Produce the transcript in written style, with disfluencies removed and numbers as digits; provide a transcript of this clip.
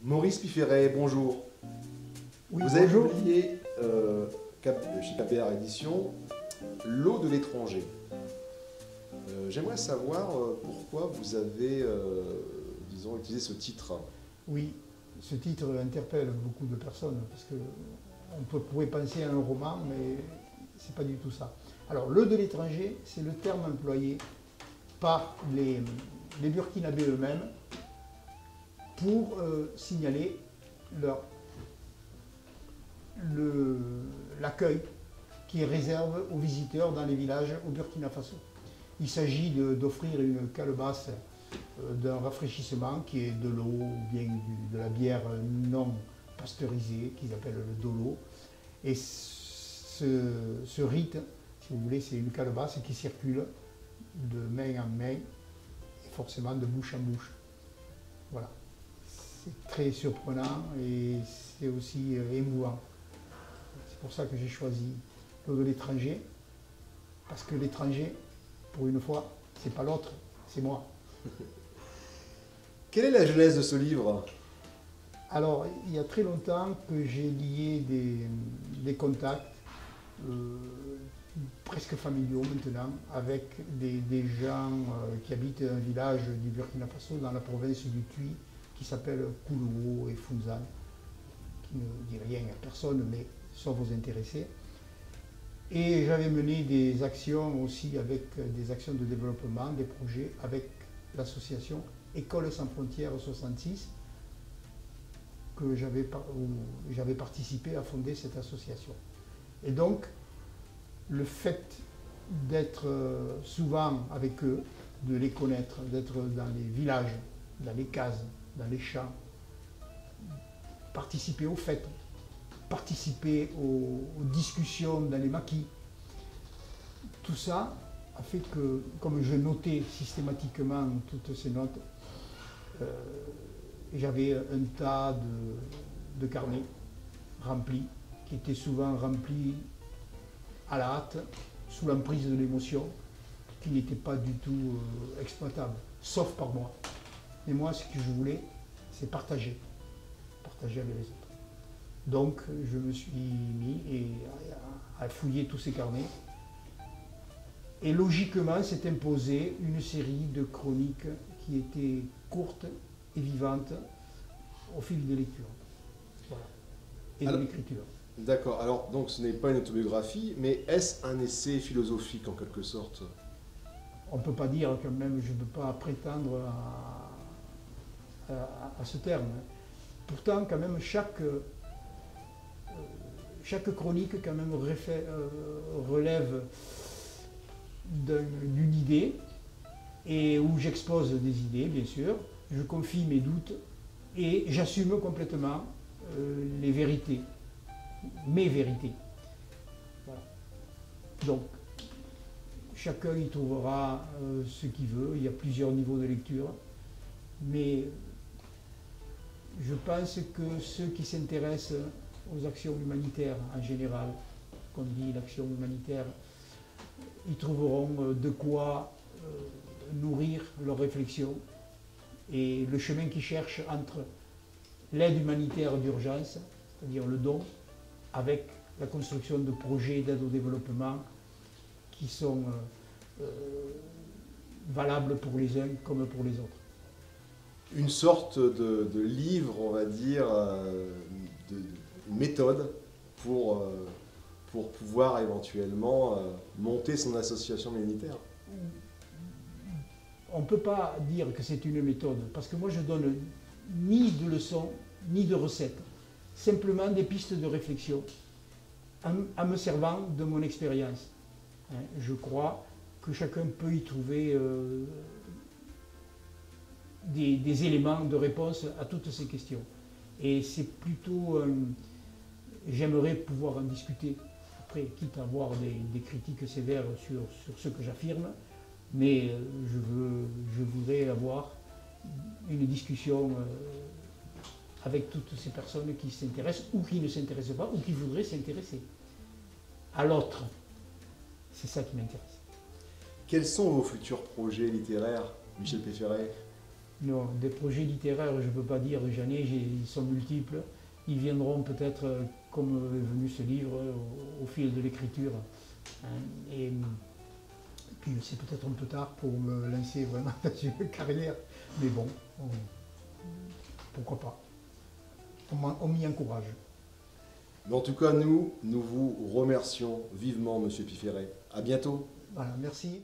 Maurice Pifferet, bonjour. Oui, Vous avez bonjour. publié chez KPR Éditions L'eau de l'étranger. J'aimerais savoir pourquoi vous avez, disons, utilisé ce titre. Oui, ce titre interpelle beaucoup de personnes parce que pourrait penser à un roman, mais c'est pas du tout ça. Alors, le de l'étranger, c'est le terme employé par les Burkinabés eux-mêmes pour signaler l'accueil qui est réservé aux visiteurs dans les villages au Burkina Faso. Il s'agit d'offrir une calebasse d'un rafraîchissement qui est de l'eau ou bien de la bière non pasteurisée qu'ils appellent le dolo. Et ce rite, si vous voulez, c'est une calebasse qui circule de main en main et forcément de bouche en bouche. Voilà. C'est très surprenant et c'est aussi émouvant. C'est pour ça que j'ai choisi l'eau de l'étranger, parce que l'étranger, pour une fois, c'est pas l'autre, c'est moi. Quelle est la genèse de ce livre? Alors, il y a très longtemps que j'ai lié des contacts, presque familiaux maintenant, avec des gens qui habitent un village du Burkina Faso dans la province du Tuy, qui s'appelle Koulouo et Founzan, qui ne dit rien à personne, mais sauf aux intéressés. Et j'avais mené des actions aussi avec des actions de développement, des projets avec l'association Écoles sans frontières 66, où j'avais participé à fonder cette association. Et donc, le fait d'être souvent avec eux, de les connaître, d'être dans les villages, dans les cases, dans les champs, participer aux fêtes, participer aux discussions dans les maquis, tout ça a fait que, comme je notais systématiquement toutes ces notes, j'avais un tas de carnets remplis, qui étaient souvent remplis à la hâte, sous l'emprise de l'émotion, qui n'étaient pas du tout exploitables, sauf par moi. Et moi, ce que je voulais, c'est partager avec les autres. Donc, je me suis mis à fouiller tous ces carnets. Et logiquement, s'est imposée une série de chroniques qui étaient courtes et vivantes au fil des lectures. Voilà. Et de l'écriture. D'accord, alors donc ce n'est pas une autobiographie, mais est-ce un essai philosophique en quelque sorte? On ne peut pas dire quand même, je ne peux pas prétendre à ce terme. Pourtant, quand même, chaque chronique quand même relève d'une idée, et où j'expose des idées, bien sûr, je confie mes doutes, et j'assume complètement les vérités, mes vérités. Voilà. Donc, chacun y trouvera ce qu'il veut, il y a plusieurs niveaux de lecture, mais je pense que ceux qui s'intéressent aux actions humanitaires en général, qu'on dit l'action humanitaire, ils trouveront de quoi nourrir leur réflexion et le chemin qu'ils cherchent entre l'aide humanitaire d'urgence, c'est-à-dire le don, avec la construction de projets d'aide au développement qui sont valables pour les uns comme pour les autres. Une sorte de livre, on va dire, de méthode pour pouvoir éventuellement monter son association humanitaire. On ne peut pas dire que c'est une méthode, parce que moi je donne ni de leçons, ni de recettes, simplement des pistes de réflexion en me servant de mon expérience. Je crois que chacun peut y trouver des éléments de réponse à toutes ces questions. Et c'est plutôt... j'aimerais pouvoir en discuter après, quitte à avoir des critiques sévères sur ce que j'affirme, mais je voudrais avoir une discussion avec toutes ces personnes qui s'intéressent ou qui ne s'intéressent pas ou qui voudraient s'intéresser à l'autre. C'est ça qui m'intéresse. Quels sont vos futurs projets littéraires, Michel Pifferet? Non, des projets littéraires, je ne peux pas dire, j'en ai, ils sont multiples. Ils viendront peut-être, comme est venu ce livre, au fil de l'écriture. Hein. Et puis c'est peut-être un peu tard pour me lancer vraiment dans une carrière. Mais bon, pourquoi pas. On m'y encourage. Mais en tout cas, nous vous remercions vivement, Monsieur Pifferet. À bientôt. Voilà, merci.